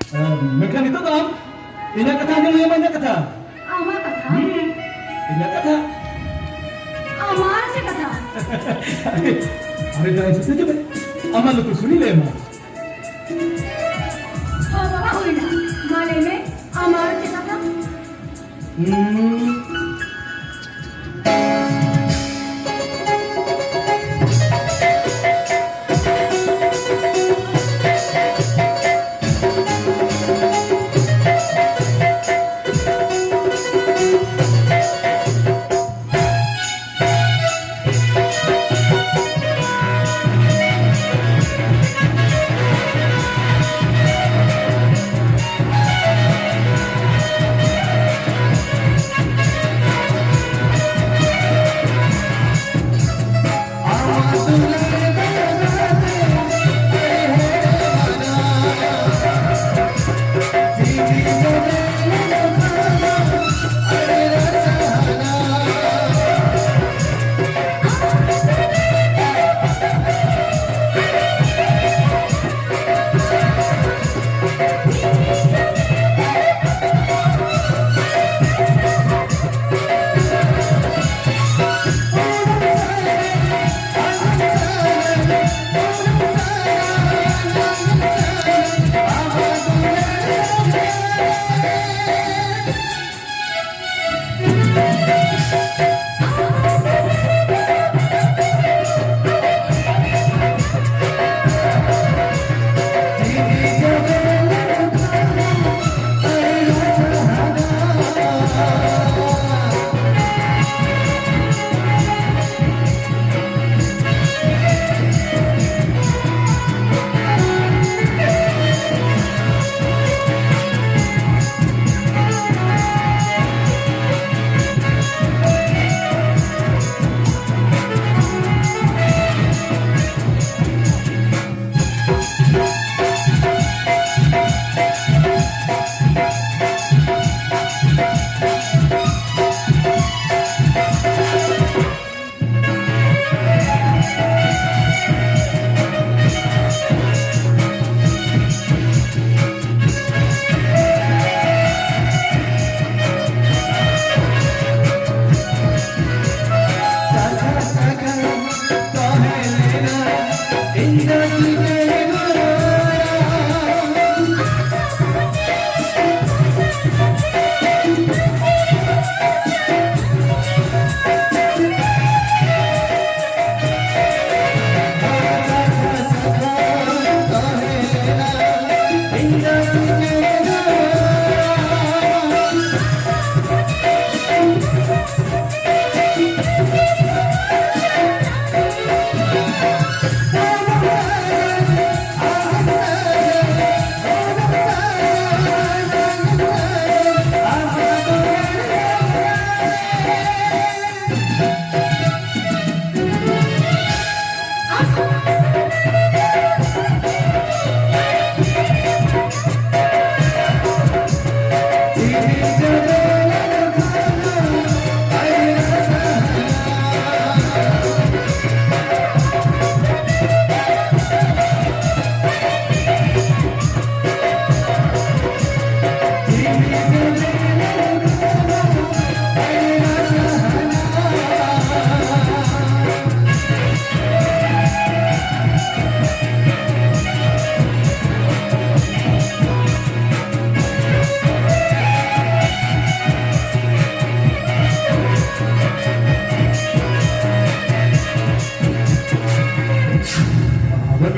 Mekan itu kan, ini katanya yang banyak kata. Ama kata? Ini kata. Amar से कथा अरे जरा इससे जब अमल तो सुनी ले माँ हाँ बाबा हुई ना माले में अमार से कथा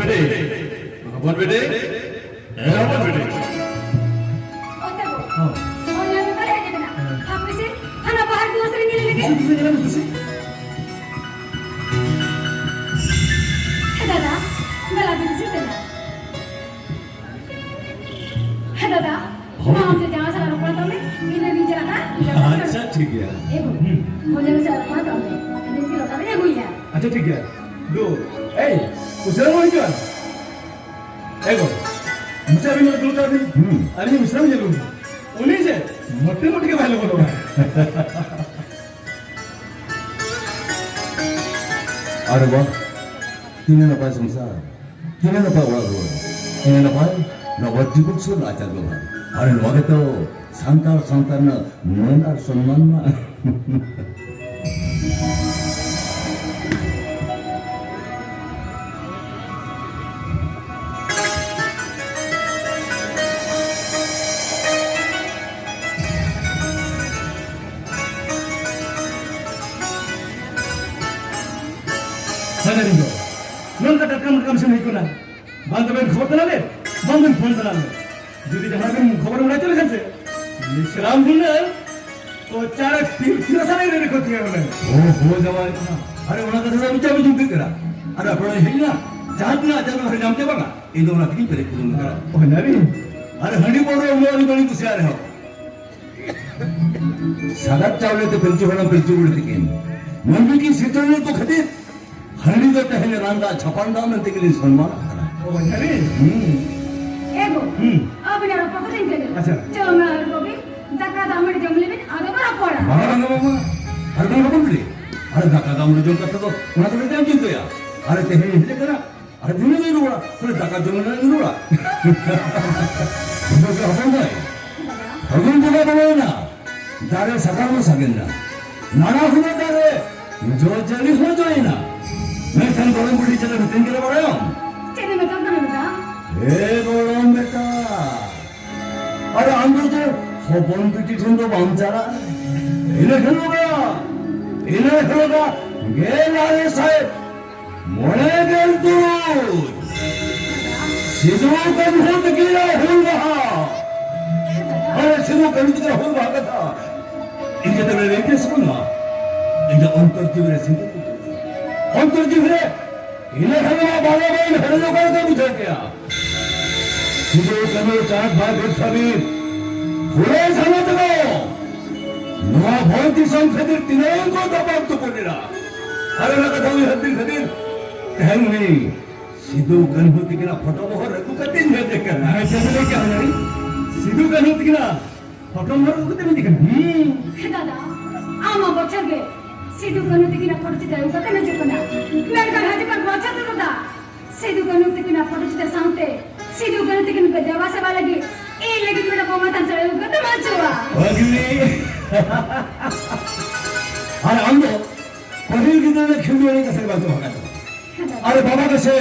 Abang bede, abang bede. ओते वो और ये में करे कितना आप इसे खाना बाहर दूसरे नहीं लेके Bisa jalan bisa. है दादा गला भी से देना है दादा मां से जहां से रुपड़ा तो मैं इधर नीचे रखा अच्छा ठीक है. मुझे से रुपड़ा तो मैं इधर की लौटा दे हुई है अच्छा ठीक है. दो. Usaha mau jual? Ego. मुझे अभी मैं दूर कर दी. अरे मिश्रा मुझे दूर. उन्हीं से मोटे मोटे के भाई लोगों Ada ba? Tingnan na pa sa misa. Tingnan na pa wala. Tingnan na pa. ᱱᱚᱣᱟ ᱡᱤᱵᱩᱠ ᱥᱚ ᱟᱪᱟᱨ ᱵᱮᱵᱚᱦᱟᱨ ᱟᱨ ᱱᱚᱣᱟ ᱜᱮᱛᱚ ᱥᱟᱱᱛᱟᱲ ᱥᱟᱶᱛᱟ ᱨᱮᱱᱟᱜ ᱢᱟᱹᱱ ᱟᱨ ᱥᱚᱱᱢᱟᱱ ᱢᱟ Sana rindu. Non kata kam sini ikuna. Bang ben khobor tanale, bang ben phone tanale. Jadi jahan ben khobor udah chale kan se. Islam bunna. O cara tira sana ini ko tiya mana. Oh ho jawai अरे उना कथा बिचा बिचू के करा अरे अपना हेला जातना जाना हरि नाम के बगा इन दोना की परे कुदुम करा Oh nabi. अरे हंडी बोलो मोरी बनी कुछ यार हो सादा चावले तो पिलचू होना पिलचू उड़ती के मन की सितर ने तो खते हंडी तो पहले रांदा छपांदा में ते के लिए सम्मान करा Oh nabi. Ego. Abi na ropa ko din kaya. Acha. Jom na robi. Daka damar jom lebin aga bara pora. मारा ना मामा अरे तुम कौन ले अरे दाका का मुझे जो करता तो उना तो टाइम चिंतो या अरे ते हेले करा अरे तुमने नहीं रोड़ा तुमने दाका जो ना नहीं रोड़ा तुम तो अपन भाई भगवान जगह बनाए ना दारे सकार में सकें ना नाना हुआ दारे जो जली हो जाए ना मैं थन गोलम बुढ़ी चले भीतर के लिए बढ़ा हूँ Chene me kam na beta. ए गोलम बेटा अरे अंदर तो होपन पिटी ठंडो बांचारा इन्हें खेलोगा गेल आए साहेब मोड़े गेल तू सिद्धू कब होत गिरा हुल रहा अरे सिद्धू कभी तो हुल रहा था इनके तो मेरे कैसे सुनना इनके अंतर जीव रे सिद्धू अंतर जीव रे इन्हें खेलोगा बाला बाल हेलो करके बुझा क्या सिद्धू कभी चार भाई बेट सभी पूरे समझ लो नवा भौतिक संखतिर तिनें को दबाव तो बोलेरा अरे ना कथा हुई हद्दिन खतिर कहूँ नहीं सिद्धू गणपति की ना फोटो मोहर रखू करते नहीं देखकर मैं चले क्या हो रही? Sidu kan hut kina. Foto mar ko te dikan. Dada. Ama bachar ge. Sidu kan hut kina photo chita uka kana jekona. Mer kan haji kan bachar to dada. Sidu kan hut kina photo chita saute. Sidu kan hut kina dewa se wala ge. E lagi mera poma tan chale uka te machuwa. अगली अरे हम लोग पनीर की तरह क्यों नहीं कर सकते बात होगा तो अरे बाबा कैसे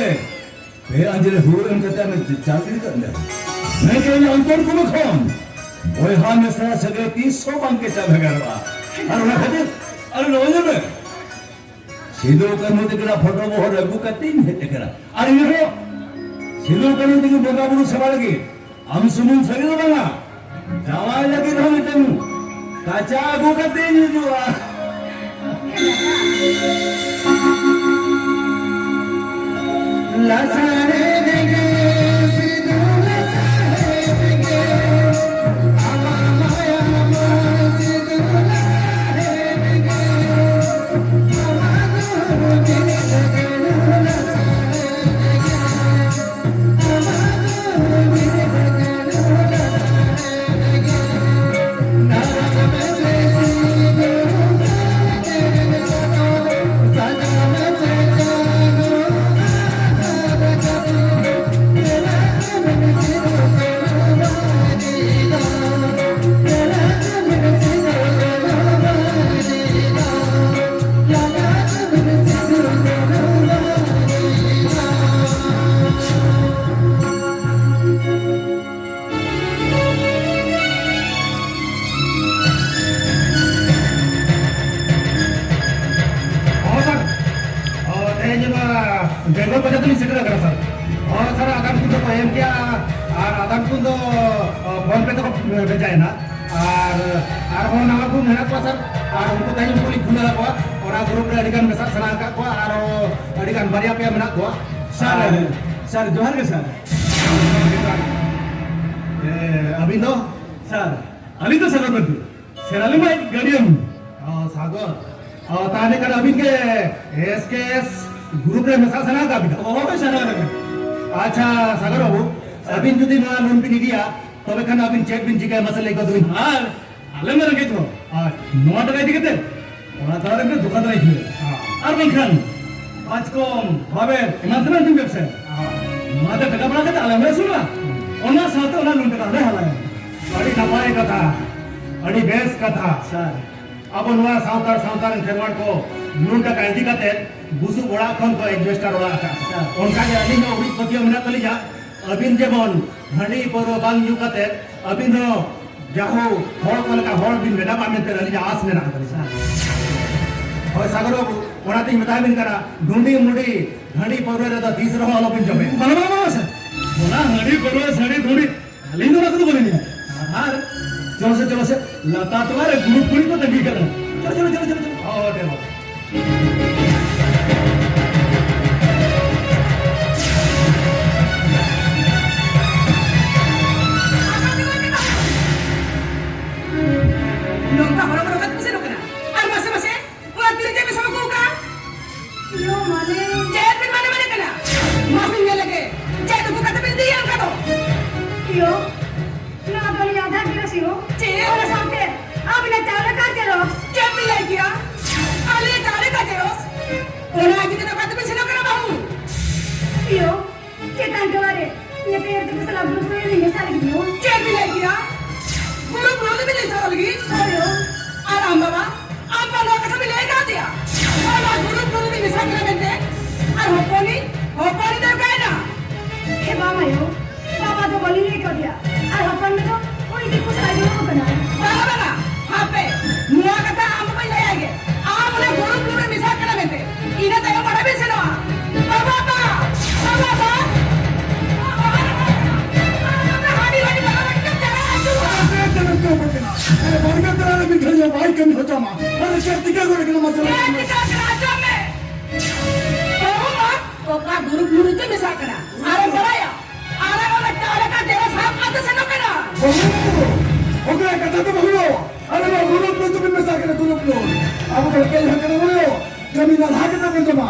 वे अंजलि हुए उनका क्या मैं चाकरी करने मैं कहीं अंतर को मखों वो हाँ में सारा सगे 300 बन के चल गया अरे ना खजे अरे लोगे में सीधो करने के लिए फोटो वो रघु करते ही नहीं देखना अरे ये लो सीधो करने के लिए बोला बुरु सवाल की हम सुमुन सही तो बना जावाई लगी तो हम तुम काचा आगू करते ही नहीं जुआ लसारे देंगे सिद्धू लसारे देंगे आमा माया मा सिद्धू लसारे देंगे आमा गुरु तेरे लगन लसारे देंगे आमा गुरु तेरे लगन लसारे देंगे नरक में से सिद्धू तेरे सदा सदा में से जागो बेंगल बजा तो नहीं सेटल करा सर और सर आदान को तो पहन क्या और आदान को तो फोन पे तो भेजा है ना और वो नाम को मेहनत को सर और उनको कहीं उनको लिख खुला को और आ ग्रुप रे अडिगान में सर सना का को और अडिगान बारिया पे मेहनत को सर जोहार के सर अभी तो सर बंधु सर अली भाई गाड़ियन सागर और ताने कर अभी के एसकेएस ग्रुप रे मेसा सना का बिदा ओ सना अच्छा सागर बाबू अबिन जुदी ना लोन पे निदिया तबे खान अबिन चेक बिन जिका मसले को दुई हां आले मेरे के तो नोट का दिखते ওরা তার একটা দোকান রাখবে আর বলখান আজ কম হবে ইমানদার তুমি ব্যবসা মাথা টাকা পড়া খেতে আলামে শুনবা ona saate ona lunta ka le hala adi napai katha adi bes katha sir abo noa sautar kherwad ko lunta ka idi kate busu ora khon ko investor ora ka onka ge ali no urit patiya mena kali ja abin jemon handi poro bang yu kate abin no jaho hor ko leka hor bin meda ba men te ali ja as mena kali sir hoy sagar babu ona tin meta bin kara dhundi mudi handi poro re da 30 raho alopin jame bana sir ona handi poro sari dhundi ali no rakdu bolini har चलो से लता तुम्हारे group पूरी को तंगी कर चलो और देखो nongka boro-boro kat mesti nongkana ar mase ora tire jabe sama ko ka yo mane jet bin mane kana masing ne lage jet ko kat bin diyan ka to yo na doli आधा गिलास यो चे और सामने अब ना चावल का xerox jet bin lai kiya ale tare ka jeros ora agi ne kat bin sino kana bahu yo के tanggare ये तो यार तो सलाह ग्रुप में नहीं सारी यो jet bin lai kiya guru guru bin lai lagi yo aram baba apa lo ka bin lai ka dia ala guru bin sakramente ar hoponi da kaina हे बाबा यो बाबा तो बोली नहीं कर दिया और अपन में तो कोई भी कुछ आई हो बना bala hape nuwa kata am pai lai age am le guru bin sakramente ina tayo mara bin sino baba guru itu bisa kena. Ada beraya. Ada orang cara kan dia sama ada sana kena. Oke, kata tu bahulo. Ada lo guru tu bin mesakena guru tu. Aku kerja hakana bahulo. Kami nak hakana bin jama.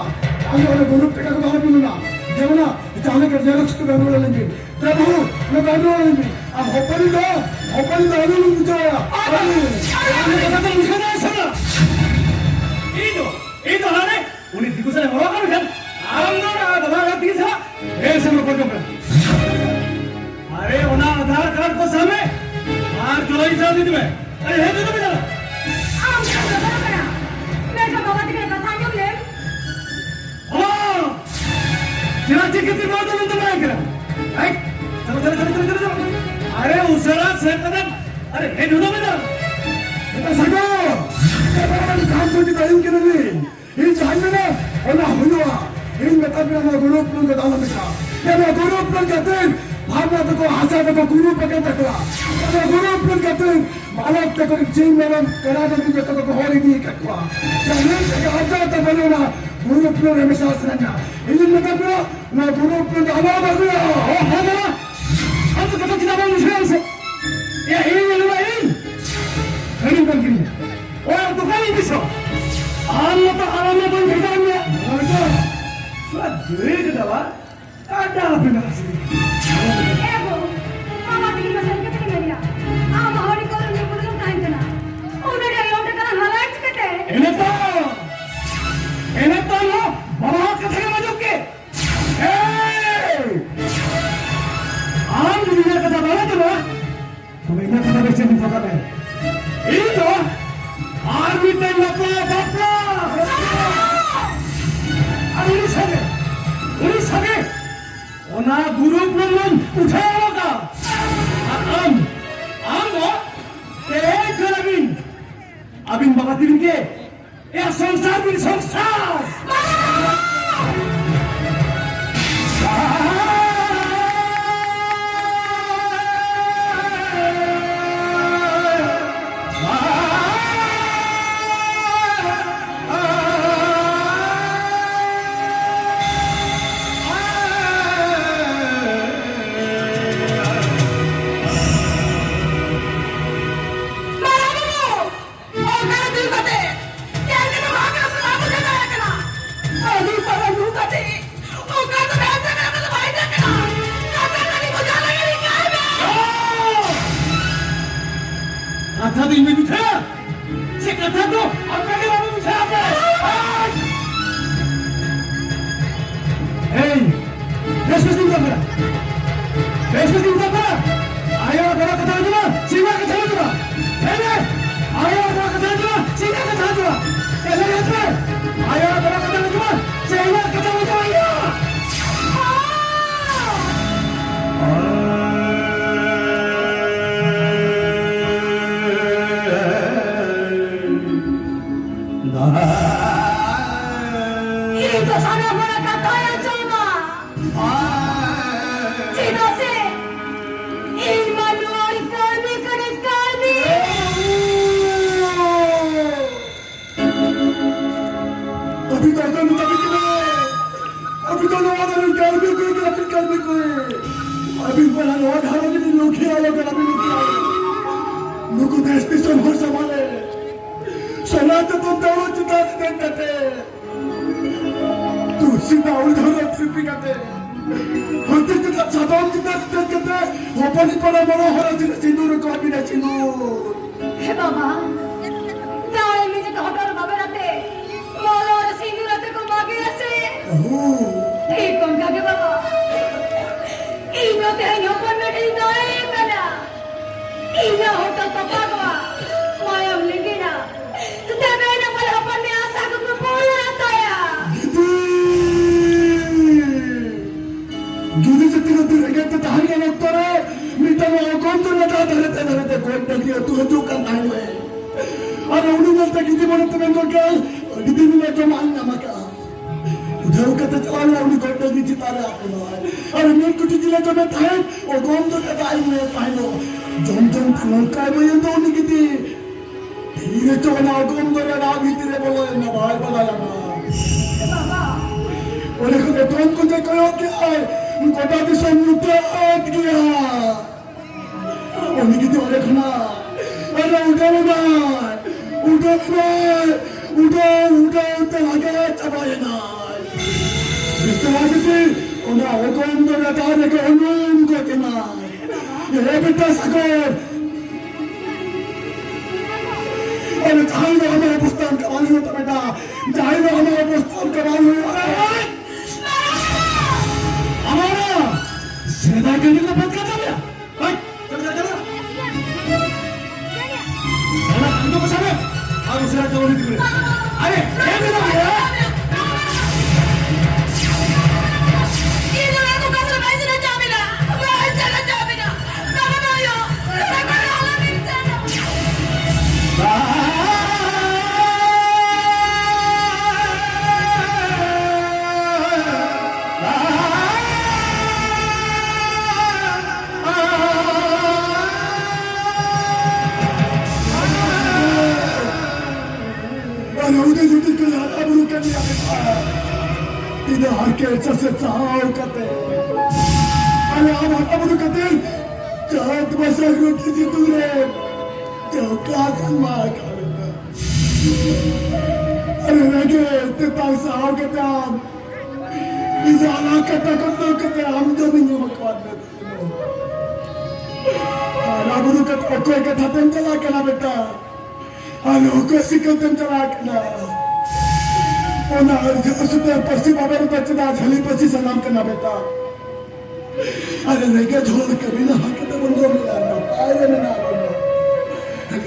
Aku ada guru peka ko bahu bin na. Jemana, चाले कर जाएगा उसको बैंगलोर लेंगे तब हो मैं बैंगलोर लेंगे अब होपली दो आलू लूट जाएगा अरे कथा तो मुझे ना सुना इधो हाने उन्हें दिखो से हो कर गन आराम ना दबागा तीस है ऐसे में कोई कम अरे ओना आधार कार्ड को सामने मार जोई सा दी तुम्हें अरे है तो बेटा आम का बड़ा मैं का बाबा के बता जो ले हां चिराची कितनी बात है तो मैं करा चलो अरे उसरा से कदम अरे हे ढूंढो बेटा बेटा सगो ये काम तो दी टाइम के नहीं इन चाहिए ना ओना हुआ इन बता भी ना ग्रुप प्लान का दावा बेटा ये ना ग्रुप प्लान कहते हैं भावना तो आशा तो गुरु पकड़ तकवा ये ग्रुप प्लान कहते हैं मालक तक चीन में करा दे कि तो को होली नहीं कटवा चले के आजा तो बनो ना गुरु प्लान हमेशा सनना इन मतलब ना गुरु प्लान का दावा कर दिया हो ना हम तो कतो किताबों में मुश्किल से ये इन खरी बन गई और तो कहीं भी सो आम तो आराम में बन गई है और तो स्वाद देख दवा काटा बिना एगो बाबा की मसल के तने मेरिया आ बाहरी को ने बोलो टाइम देना उन्हें ये लोटे का हालात कते इन्हें तो लो बाबा कथे में जो के आम दुनिया का बाबा तो ना तो इन्हें कथा बेचे नहीं पता है इधो आर्मी में लपा बापा उड़ी सके ओना गुरु प्रलम उठाओगा आम वो तेज जलबिन अबिन बाबा दिन के ये संसार बिन संसार कथा तो इनमें बिठाया से कथा तो अपने के बारे में बिठाया हे बेसुस दिन का kate. Tu sina udah tripi kate. Hantu kita sadam kita kate. Hopani pada mana hara tidak sindur kau bina sindur. হে বাবা তাই আমি যে ঘটর বাবা রাতে মলর সিঁদুর রাতে কো মাগে আছে Oh. এই কোন কাকে বাবা এই নতে নপন নই নই মেলা এই না হতো তো পাগবা মায়াম লিগিনা তবে না বলে আপন আশা কো বল রাতায়া Gini setina tu lagi tu tahan yang oktora, minta mau kontor lada dari kau negeri tu tu kan tahan we. Ada ulu nasta gini mana tu mentor kau, gini ni macam mana maka. Udah kata jalan lah ulu kau negeri cita ada apa lah. Ada ni kuci jila tu tahan, oh kontor kata ayu we tahan lo. Jom tangan kau we yang tu ni gini. Ini tu mana kontor ada abis tu boleh na bahaya pada lama. বাবা Oleh kerana tuan ku tak kaya kaya, kau tak bisa mudah dia. Ini kita oleh kerana, ada udah lagi capai nak. Itu lagi sih, orang orang tu dah tahu nak orang kau kena. Ya betul sakor. Oleh cahaya hamaरा पुस्तक कमाल हुआ तो बेटा, cahaya हमारा पुस्तक कमाल हुआ. हमारा सेना करने का बात करता है भाई चल सेना हमको बचावे और सेना जवानी दिखे अरे क्या कर रहा है ये लोग को कसर पैसे ना जामिना मैं चला जामिना बाबा भाइयों मैं वाला नहीं चला udah jadi kelihatan abang kan dia tidak harus sesahau kata. Kalau abang kata jangan termasuk roti situ le, jangan sama kalau. Ada lagi tentang sahau kata. Bisa anak kata हम तो भी नहीं मकान में. Abang kata aku kata tentang kena बेटा. Ano ko sikatan chalak na. Ona sudah pasti babar bachna jhali pasi salam karna beta. Are nege jhol kabhi na hakata bando mila na paye na bando.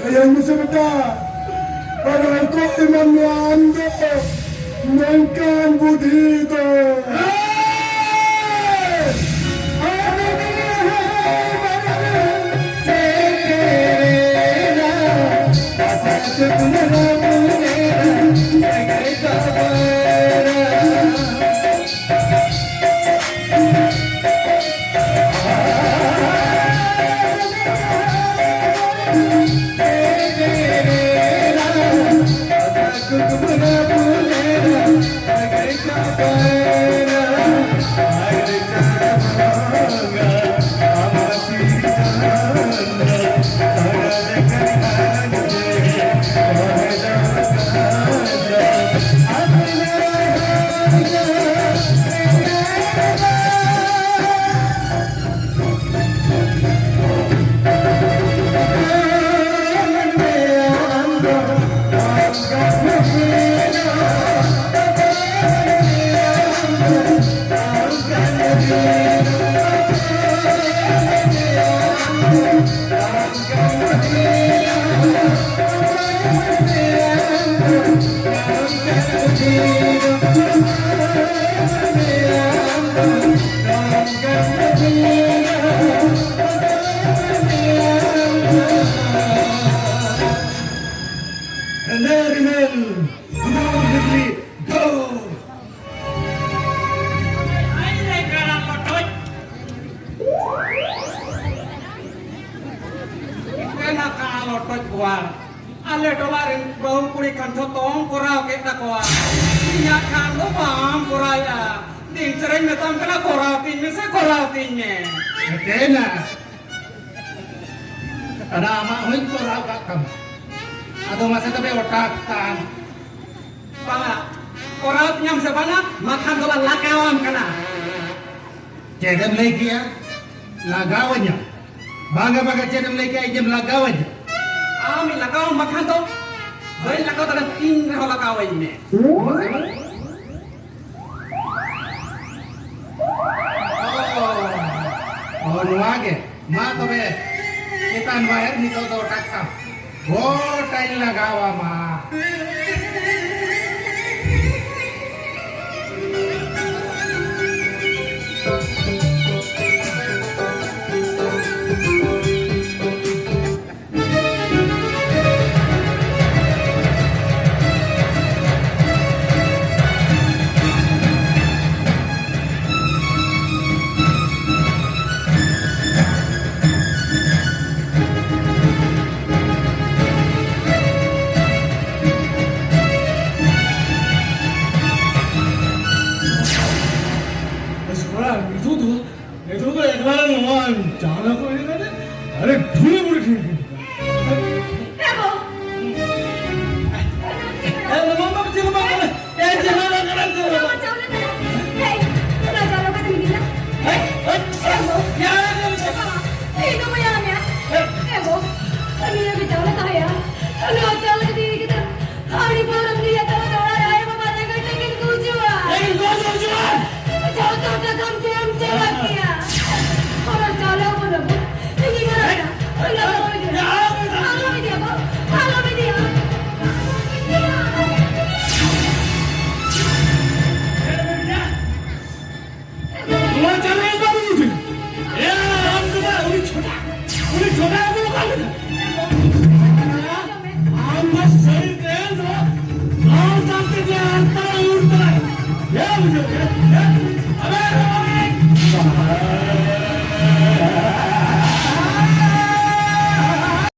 Kaya muse beta. Are ko iman ande nankan budhi do. Ale dolarin bau kuri kanto tong korau kita koa. Inya kan lo paham koraya. Ding sering netam kena korau tinnya se korau tinnya. Kena. Ada ama hoin korau kakam. Atau masa tapi otak tan. banga korau nyam sebana makan dola lakawam kana Cedem lagi ya, lagawanya. Bangga cedem lagi aja lagawanya. ami lakawam makan to bai lakaw talan tin ho lakawai ne Oh, nuage. Ma tobe kita bayar nito to takam. Gotain lagawa ma. itu ekbaran ngomong jangan aku ini kan अरे ढूंढे मुझे ठीक Ebo. mama jangan makan jangan makan Mama jauh na. Hey, na jauh ka tumi gila. Ebo. Ito mo yan ya. Ebo. Ano yung jauh na tayo? Ano jauh na diri kita? Hari parang niya tayo thora rahe mama ne ka lekin kujuwa. Jauh to ka kam jam jawab kiya. Aur jauh mo na. Hindi mo na. Ano mo diya? Ano mo diya ba? Ano mo diya? 우리 전화하고 갑니다. 아마 설계도 나한테 안 따라올 거야. 야, 무슨